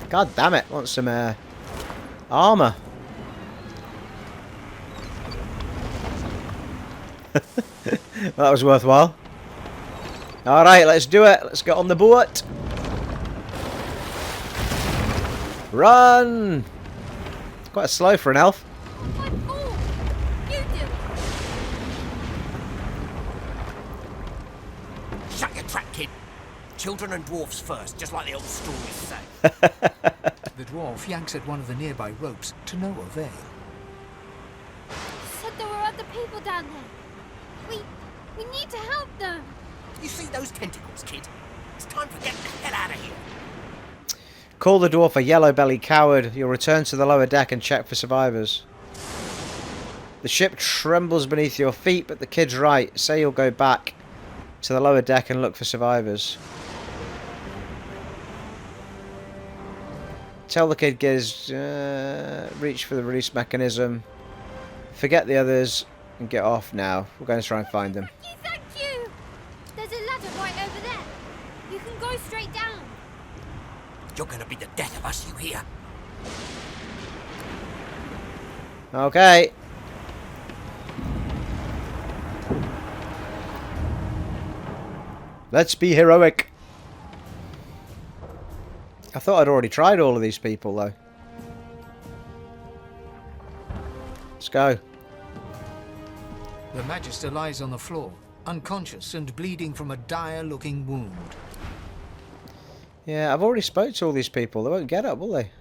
Speaker 3: God damn it! Want some armor? That was worthwhile. All right, let's do it. Let's get on the boat. Run! Quite slow for an elf.
Speaker 17: Shut your trap, kid. Children and dwarfs first, just like the old stories say.
Speaker 6: The dwarf yanks at one of the nearby ropes to no avail.
Speaker 9: Said there were other people down there. We need to help them.
Speaker 17: You see those tentacles, kid? It's time for getting the hell out of here.
Speaker 3: Call the dwarf a yellow-bellied coward. You'll return to the lower deck and check for survivors. The ship trembles beneath your feet, but the kid's right. Say you'll go back to the lower deck and look for survivors. Tell the kid Giz, reach for the release mechanism. Forget the others and get off now. We're going to try and find them.
Speaker 9: Thank you! There's a ladder right over there. You can go straight down.
Speaker 17: You're gonna be the death of us, you hear?
Speaker 3: Okay. Let's be heroic. I thought I'd already tried all of these people, though. Let's go.
Speaker 6: The Magister lies on the floor, unconscious and bleeding from a dire-looking wound.
Speaker 3: Yeah, I've already spoke to all these people. They won't get up, will they?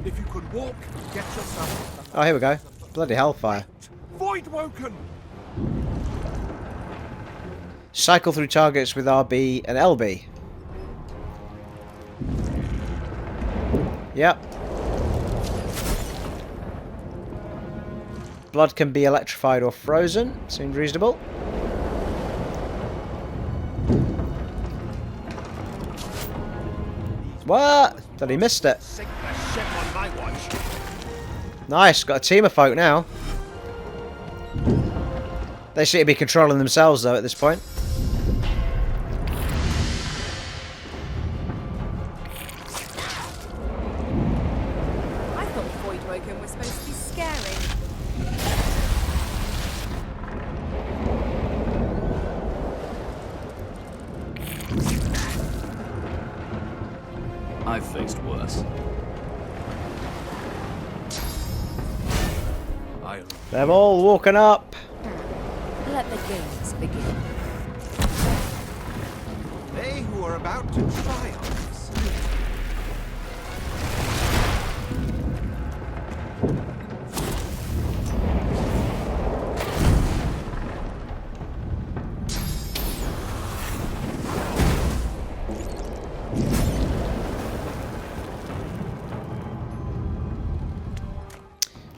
Speaker 19: If you could walk, get yourself.
Speaker 3: Oh, here we go. Bloody hellfire.
Speaker 19: Void woken.
Speaker 3: Cycle through targets with RB and LB. Yep. Blood can be electrified or frozen. Seems reasonable. What? Thought he missed it. Nice, got a team of folk now. They seem to be controlling themselves though at this point.
Speaker 11: I thought Void Woken was supposed to be scary.
Speaker 20: I've faced worse.
Speaker 3: They've all woken up.
Speaker 11: Let the games begin.
Speaker 15: They who are about to triumph.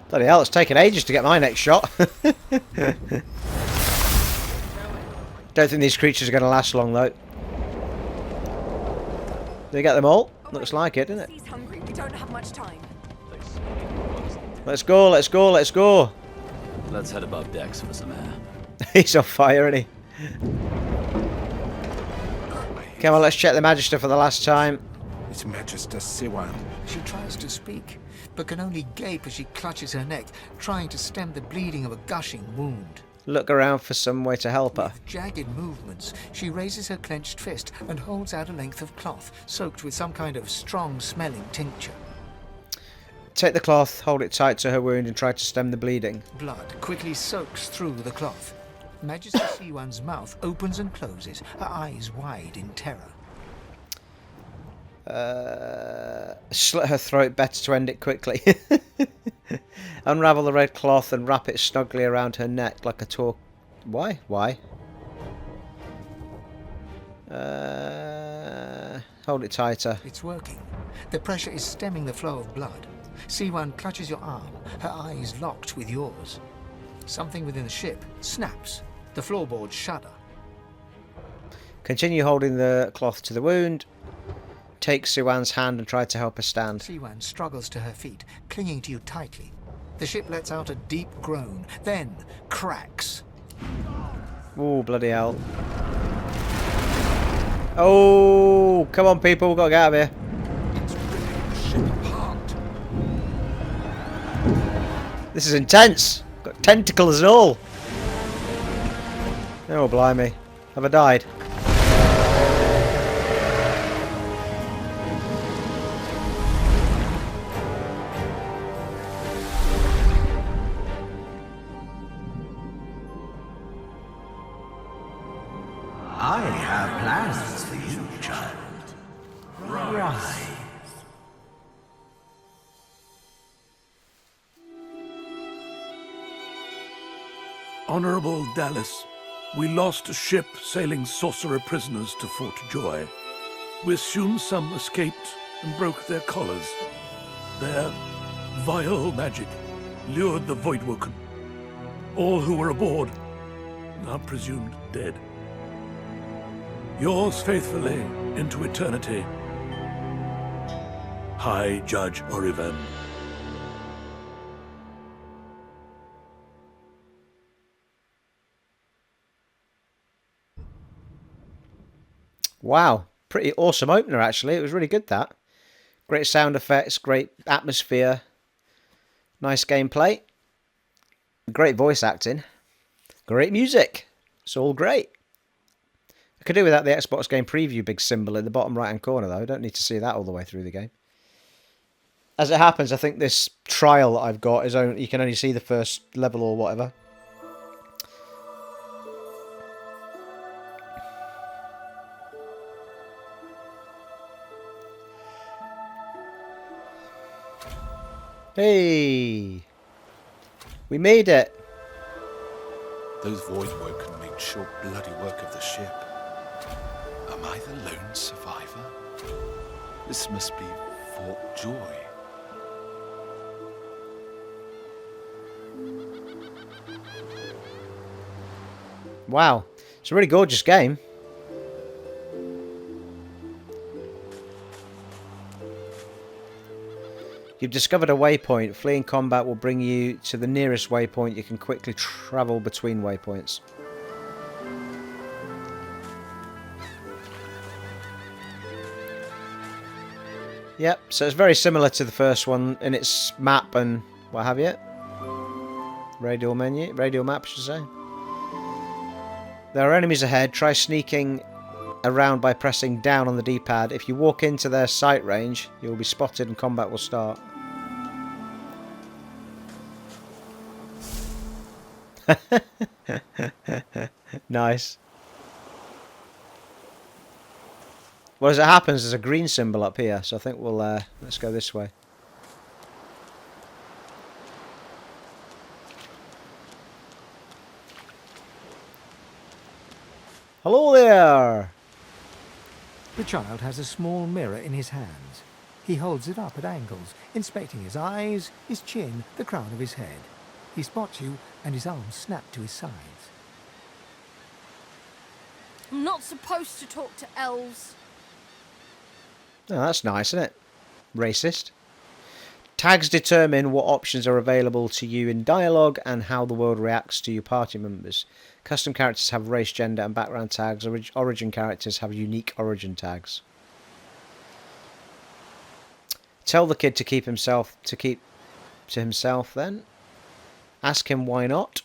Speaker 3: Bloody hell, it's taken ages to get my next shot. Don't think these creatures are going to last long though. Did they get them all? Looks like it, doesn't it?
Speaker 11: He's hungry. We don't have much time.
Speaker 3: Let's go, let's go, let's go.
Speaker 20: Let's head above decks for some air.
Speaker 3: He's on fire, isn't he? Come on, let's check the Magister for the last time.
Speaker 1: It's Magister Siwan.
Speaker 6: She tries to speak, but can only gape as she clutches her neck, trying to stem the bleeding of a gushing wound.
Speaker 3: Look around for some way to help her.
Speaker 6: With jagged movements, she raises her clenched fist and holds out a length of cloth, soaked with some kind of strong-smelling tincture.
Speaker 3: Take the cloth, hold it tight to her wound and try to stem the bleeding.
Speaker 6: Blood quickly soaks through the cloth. Magister Siwan's mouth opens and closes, her eyes wide in terror.
Speaker 3: Slit her throat, better to end it quickly. Unravel the red cloth and wrap it snugly around her neck like a torque. Why? Why? Hold it tighter.
Speaker 6: It's working. The pressure is stemming the flow of blood. Siwan clutches your arm, her eyes locked with yours. Something within the ship snaps. The floorboards shudder.
Speaker 3: Continue holding the cloth to the wound. Take Siwan's hand and try to help her stand.
Speaker 6: Siwan struggles to her feet, clinging to you tightly. The ship lets out a deep groan, then cracks.
Speaker 3: Ooh, bloody hell. Oh, come on people, we've got to get out of here.
Speaker 1: It's ripping the ship apart.
Speaker 3: This is intense. Got tentacles and all. Oh, blimey. Have I died?
Speaker 17: I have plans for you, child. Rise.
Speaker 19: Honorable Dallas, we lost a ship sailing sorcerer prisoners to Fort Joy. We assume some escaped and broke their collars. Their vile magic lured the Voidwoken. All who were aboard are presumed dead. Yours faithfully into eternity, High Judge Oriven.
Speaker 3: Wow, pretty awesome opener actually. It was really good, that. Great sound effects, great atmosphere, nice gameplay, great voice acting, great music. It's all great. I could do without the Xbox Game Preview big symbol in the bottom right hand corner though. I don't need to see that all the way through the game. As it happens, I think this trial that I've got is only, you can only see the first level or whatever. Hey! We made it!
Speaker 1: Those Voidwoken made short bloody work of the ship. Am I the lone survivor? This must be Fort Joy.
Speaker 3: Wow, it's a really gorgeous game. You've discovered a waypoint. Fleeing combat will bring you to the nearest waypoint. You can quickly travel between waypoints. Yep, so it's very similar to the first one in its map and what have you. Radial menu, radial map, I should say. There are enemies ahead. Try sneaking around by pressing down on the D-pad. If you walk into their sight range, you will be spotted and combat will start. Nice. Well, as it happens, there's a green symbol up here, so I think we'll let's go this way. Hello there!
Speaker 6: The child has a small mirror in his hands. He holds it up at angles, inspecting his eyes, his chin, the crown of his head. He spots you, and his arms snap to his sides.
Speaker 13: I'm not supposed to talk to elves.
Speaker 3: Oh, that's nice, isn't it? Racist. Tags determine what options are available to you in dialogue and how the world reacts to your party members. Custom characters have race, gender and background tags. Origin characters have unique origin tags. Tell the kid to keep to himself then. Ask him why not.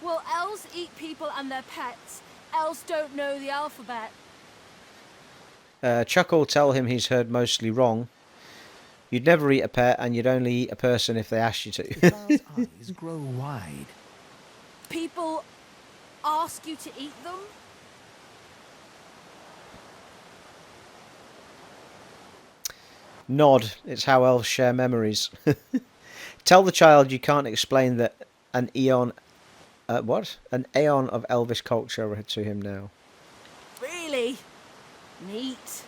Speaker 13: Well, elves eat people and their pets. Elves don't know the alphabet.
Speaker 3: Chuckle, tell him he's heard mostly wrong. You'd never eat a pet, and you'd only eat a person if they asked you to.
Speaker 6: The child's eyes grow wide.
Speaker 13: People ask you to eat them?
Speaker 3: Nod. It's how elves share memories. Tell the child you can't explain that an eon... An aeon of elvish culture to him now.
Speaker 13: Really? Neat.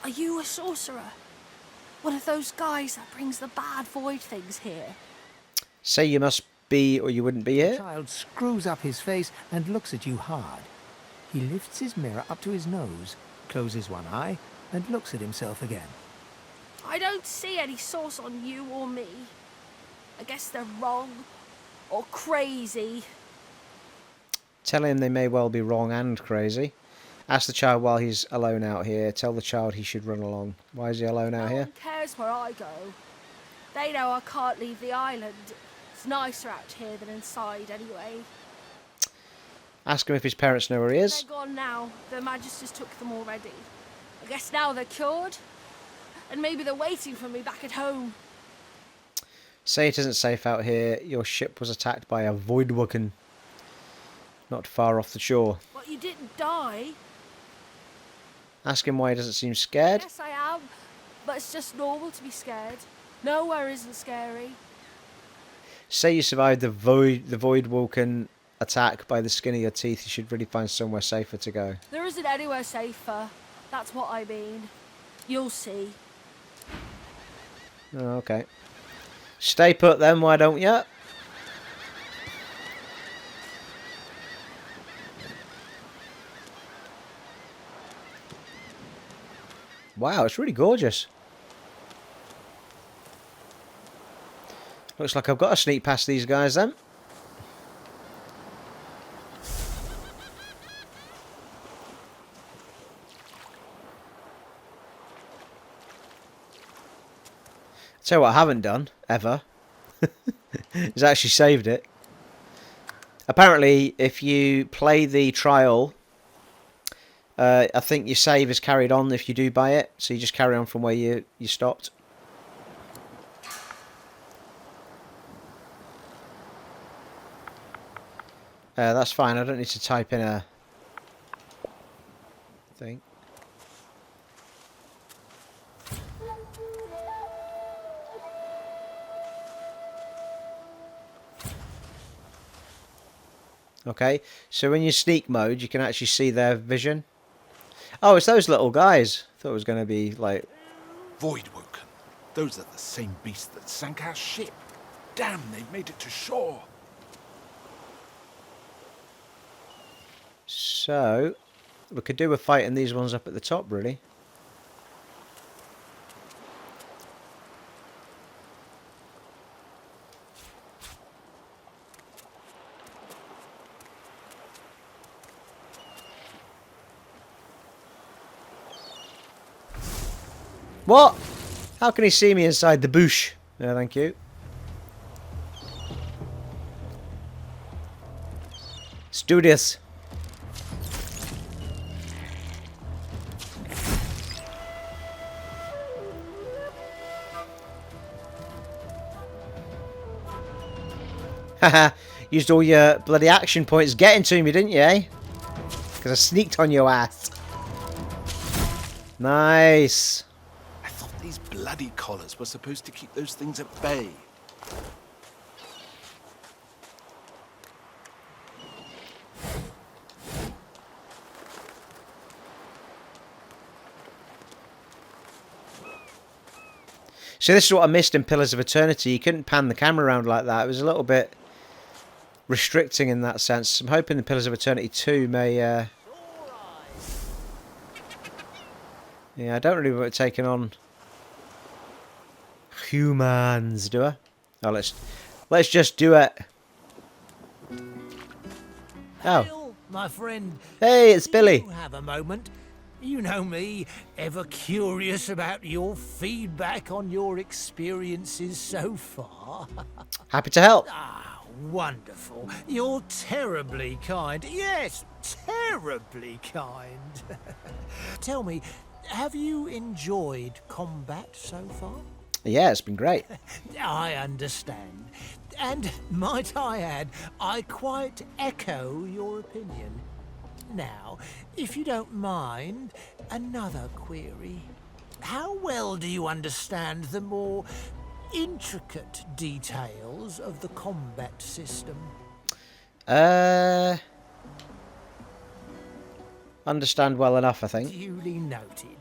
Speaker 13: Are you a sorcerer? One of those guys that brings the bad void things here?
Speaker 3: Say you must be or you wouldn't be
Speaker 6: The
Speaker 3: here.
Speaker 6: child screws up his face and looks at you hard. He lifts his mirror up to his nose, closes one eye, and looks at himself again.
Speaker 13: I don't see any source on you or me. I guess they're wrong or crazy.
Speaker 3: Tell him they may well be wrong and crazy. Ask the child while he's alone out here. Tell the child he should run along. Why is he alone out here?
Speaker 13: No one cares where I go. They know I can't leave the island. It's nicer out here than inside anyway.
Speaker 3: Ask him if his parents know where he is.
Speaker 13: They're gone now. The Magisters took them already. I guess now they're cured. And maybe they're waiting for me back at home.
Speaker 3: Say it isn't safe out here. Your ship was attacked by a Voidwoken not far off the shore.
Speaker 13: But you didn't die.
Speaker 3: Ask him why he doesn't seem scared.
Speaker 13: Yes, I am. But it's just normal to be scared. Nowhere isn't scary.
Speaker 3: Say you survived the void woken attack by the skin of your teeth, you should really find somewhere safer to go.
Speaker 13: There isn't anywhere safer. That's what I mean. You'll see.
Speaker 3: Oh, okay. Stay put then, why don't you? Wow, it's really gorgeous. Looks like I've got to sneak past these guys then. Tell you what I haven't done, ever, is actually saved it. Apparently, if you play the trial, I think your save is carried on if you do buy it, so you just carry on from where you stopped. That's fine, I don't need to type in a thing. Okay, so in your sneak mode, you can actually see their vision. Oh, it's those little guys. Thought it was going to be like...
Speaker 1: Voidwoken. Those are the same beasts that sank our ship. Damn, they've made it to shore.
Speaker 3: So, we could do with fighting these ones up at the top, really. What? How can he see me inside the bush? Yeah, thank you. Let's do this. Haha, used all your bloody action points getting to me, didn't you, eh? Because I sneaked on your ass. Nice.
Speaker 1: I thought these bloody collars were supposed to keep those things at bay.
Speaker 3: So this is what I missed in Pillars of Eternity. You couldn't pan the camera around like that. It was a little bit restricting in that sense. I'm hoping the Pillars of Eternity 2 may... Yeah, I don't really want taking on humans, do I? Oh, let's just do it. Oh.
Speaker 18: Hail, my friend.
Speaker 3: Hey, it's Billy.
Speaker 18: You have a moment. You know me, ever curious about your feedback on your experiences so far.
Speaker 3: Happy to help.
Speaker 18: Ah, wonderful. You're terribly kind. Yes, terribly kind. Tell me, have you enjoyed combat so far?
Speaker 3: Yeah, it's been great.
Speaker 18: I understand. And might I add, I quite echo your opinion. Now, if you don't mind, another query. How well do you understand the more intricate details of the combat system?
Speaker 3: Understand well enough, I think.
Speaker 18: Duly noted.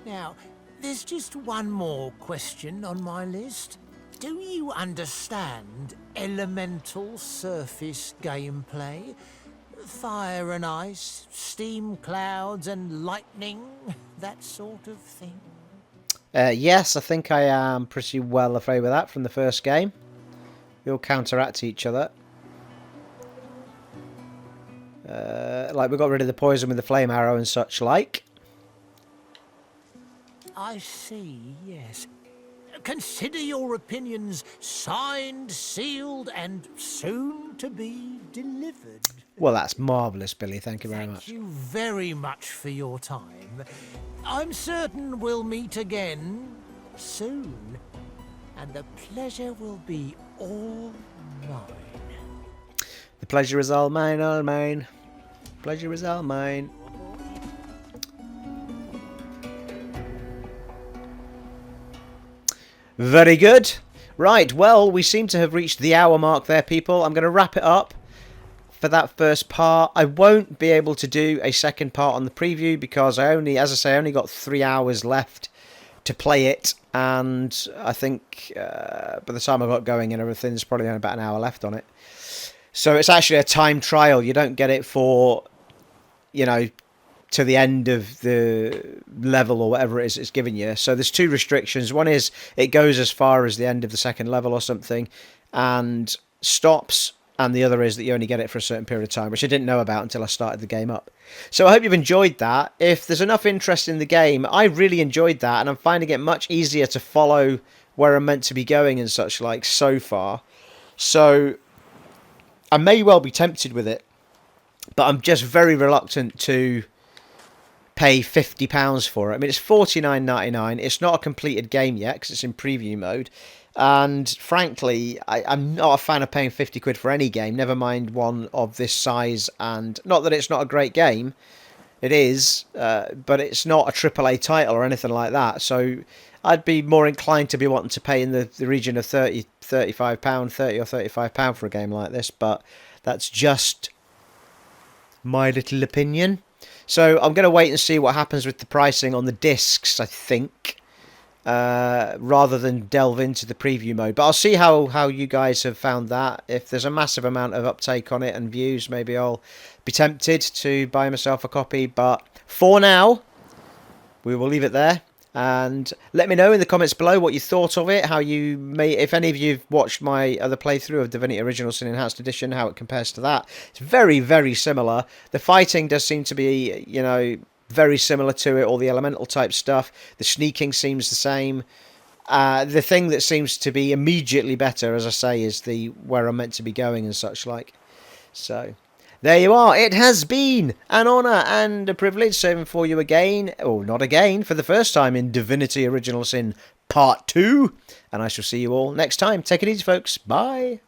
Speaker 18: Now, there's just one more question on my list. Do you understand elemental surface gameplay? Fire and ice, steam clouds and lightning, that sort of thing?
Speaker 3: Yes, I think I am pretty well afraid with that from the first game. We all counteract each other. Like we got rid of the poison with the flame arrow and such like.
Speaker 18: I see, yes. Consider your opinions signed, sealed, and soon to be delivered.
Speaker 3: Well, that's marvellous, Billy. Thank you very much.
Speaker 18: Thank you very much for your time. I'm certain we'll meet again soon, and the pleasure will be all mine.
Speaker 3: The pleasure is all mine, all mine. Pleasure is all mine. Very good. Right, well, we seem to have reached the hour mark there, people. I'm going to wrap it up for that first part. I won't be able to do a second part on the preview because I only got 3 hours left to play it, and I think by the time I got going and everything, there's probably only about an hour left on it. So it's actually a time trial. You don't get it for, you know, to the end of the level or whatever it is it's giving you. So there's 2 restrictions. One is it goes as far as the end of the second level or something and stops, and the other is that you only get it for a certain period of time, which I didn't know about until I started the game up. So I hope you've enjoyed that. If there's enough interest in the game, I really enjoyed that, and I'm finding it much easier to follow where I'm meant to be going and such like so far. So I may well be tempted with it, but I'm just very reluctant to pay £50 for it. I mean, it's $49.99. It's not a completed game yet because it's in preview mode. And frankly, I'm not a fan of paying 50 quid for any game, never mind one of this size. And not that it's not a great game, it is, but it's not a AAA title or anything like that. So I'd be more inclined to be wanting to pay in the region of £30 or £35 for a game like this. But that's just my little opinion. So I'm going to wait and see what happens with the pricing on the discs, I think, rather than delve into the preview mode. But I'll see how you guys have found that. If there's a massive amount of uptake on it and views, maybe I'll be tempted to buy myself a copy. But for now, we will leave it there. And let me know in the comments below what you thought of it, how you may, if any of you have watched my other playthrough of Divinity Original Sin Enhanced Edition, how it compares to that. It's very, very similar. The fighting does seem to be, you know, very similar to it, all the elemental type stuff. The sneaking seems the same. The thing that seems to be immediately better, as I say, is the where I'm meant to be going and such like. So there you are. It has been an honour and a privilege serving for you again, or not again, for the first time in Divinity Original Sin Part 2. And I shall see you all next time. Take it easy, folks. Bye.